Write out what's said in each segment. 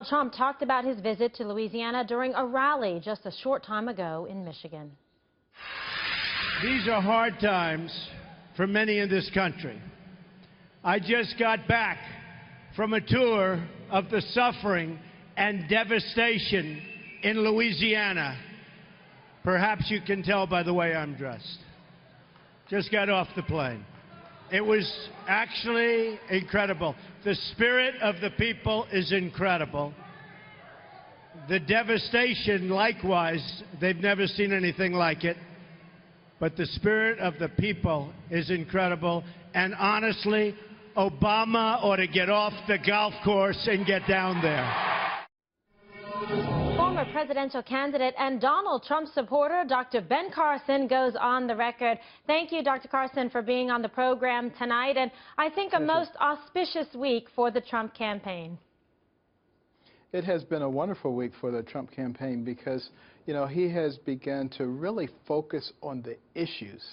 Trump talked about his visit to Louisiana during a rally just a short time ago in Michigan. These are hard times for many in this country. I just got back from a tour of the suffering and devastation in Louisiana. Perhaps you can tell by the way I'm dressed. Just got off the plane. It was actually incredible. The spirit of the people is incredible. The devastation, likewise, they've never seen anything like it. But the spirit of the people is incredible. And honestly, Obama ought to get off the golf course and get down there. Former presidential candidate and Donald Trump supporter, Dr. Ben Carson, goes on the record. Thank you, Dr. Carson, for being on the program tonight. And I think a most auspicious week for the Trump campaign. It has been a wonderful week for the Trump campaign because, you know, he has begun to really focus on the issues.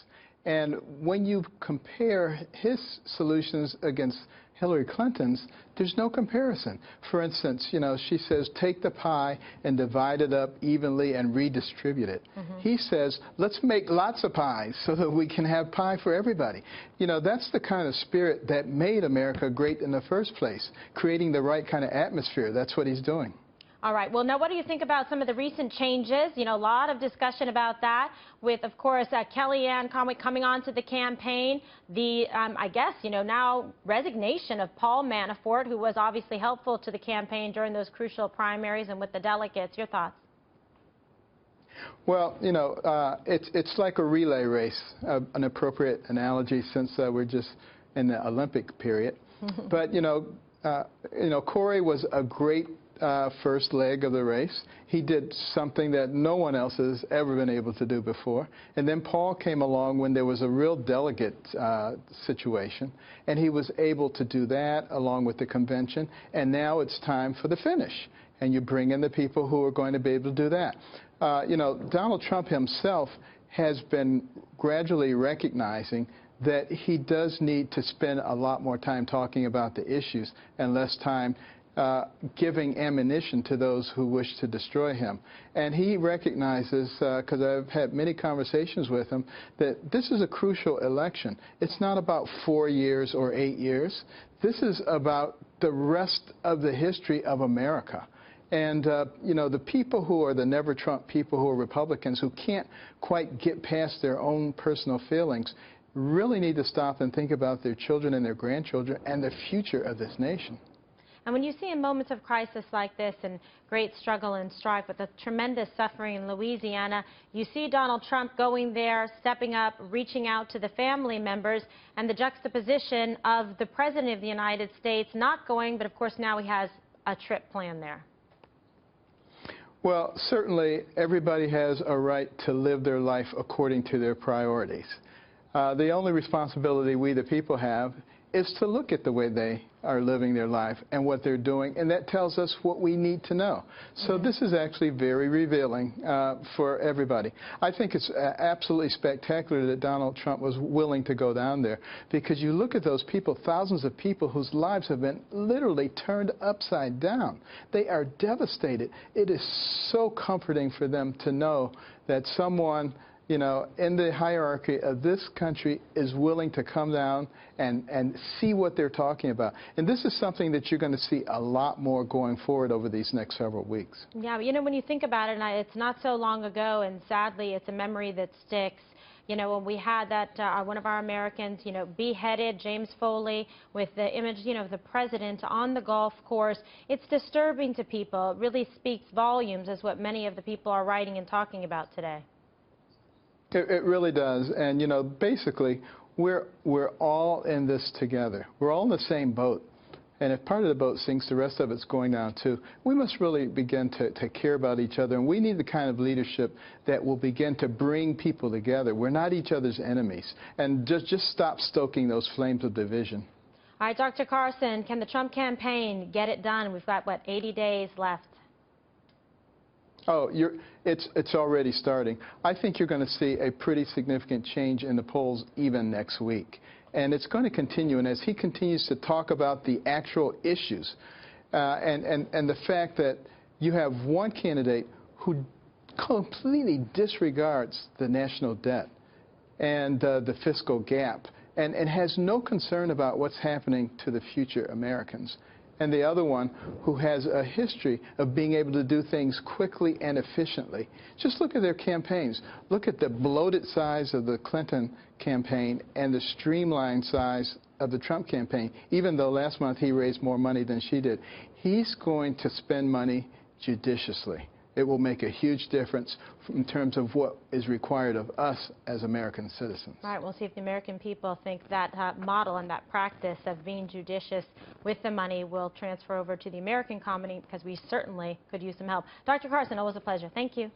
And when you compare his solutions against Hillary Clinton's, there's no comparison. For instance, you know, she says, take the pie and divide it up evenly and redistribute it. He says, let's make lots of pies so that we can have pie for everybody. You know, that's the kind of spirit that made America great in the first place, creating the right kind of atmosphere. That's what he's doing. All right. Well, now, what do you think about some of the recent changes? You know, a lot of discussion about that with, of course, Kellyanne Conway coming on to the campaign. The, I guess, you know, now resignation of Paul Manafort, who was obviously helpful to the campaign during those crucial primaries and with the delegates. Your thoughts? Well, you know, it's like a relay race, an appropriate analogy since we're just in the Olympic period. But, you know, Corey was a great first leg of the race. He did something that no one else has ever been able to do before. And then Paul came along when there was a real delegate situation, and he was able to do that along with the convention. And now it's time for the finish, and you bring in the people who are going to be able to do that. You know, Donald Trump himself has been gradually recognizing that he does need to spend a lot more time talking about the issues and less time giving ammunition to those who wish to destroy him. And he recognizes, because I've had many conversations with him, that this is a crucial election. It's not about 4 years or 8 years. This is about the rest of the history of America. And, you know, the people who are the Never Trump people, who are Republicans, who can't quite get past their own personal feelings, really need to stop and think about their children and their grandchildren and the future of this nation. And when you see in moments of crisis like this and great struggle and strife with the tremendous suffering in Louisiana, you see Donald Trump going there, stepping up, reaching out to the family members, and the juxtaposition of the President of the United States not going, but of course now he has a trip planned there. Well, certainly everybody has a right to live their life according to their priorities. The only responsibility we the people have is to look at the way they are living their life and what they're doing, and that tells us what we need to know. So this is actually very revealing for everybody. I think it's absolutely spectacular that Donald Trump was willing to go down there, because you look at those people, thousands of people whose lives have been literally turned upside down. They are devastated. It is so comforting for them to know that someone, you know, in the hierarchy of this country is willing to come down and see what they're talking about. And this is something that you're going to see a lot more going forward over these next several weeks. Yeah, you know, when you think about it, it's not so long ago, and sadly it's a memory that sticks. You know, when we had that, one of our Americans, you know, beheaded, James Foley, with the image, you know, of the president on the golf course, it's disturbing to people. It really speaks volumes, is what many of the people are writing and talking about today. It really does. And, you know, basically, we're all in this together. We're all in the same boat. And if part of the boat sinks, the rest of it's going down too. We must really begin to care about each other. And we need the kind of leadership that will begin to bring people together. We're not each other's enemies. And just stop stoking those flames of division. All right, Dr. Carson, can the Trump campaign get it done? We've got, what, 80 days left? Oh, it's already starting. I think you're going to see a pretty significant change in the polls even next week. And it's going to continue. And as he continues to talk about the actual issues, And the fact that you have one candidate who completely disregards the national debt and the fiscal gap and has no concern about what's happening to the future Americans. And the other one who has a history of being able to do things quickly and efficiently. Just look at their campaigns. Look at the bloated size of the Clinton campaign and the streamlined size of the Trump campaign, even though last month he raised more money than she did. He's going to spend money judiciously. It will make a huge difference in terms of what is required of us as American citizens. All right, we'll see if the American people think that model and that practice of being judicious with the money will transfer over to the American economy, because we certainly could use some help. Dr. Carson, always a pleasure. Thank you.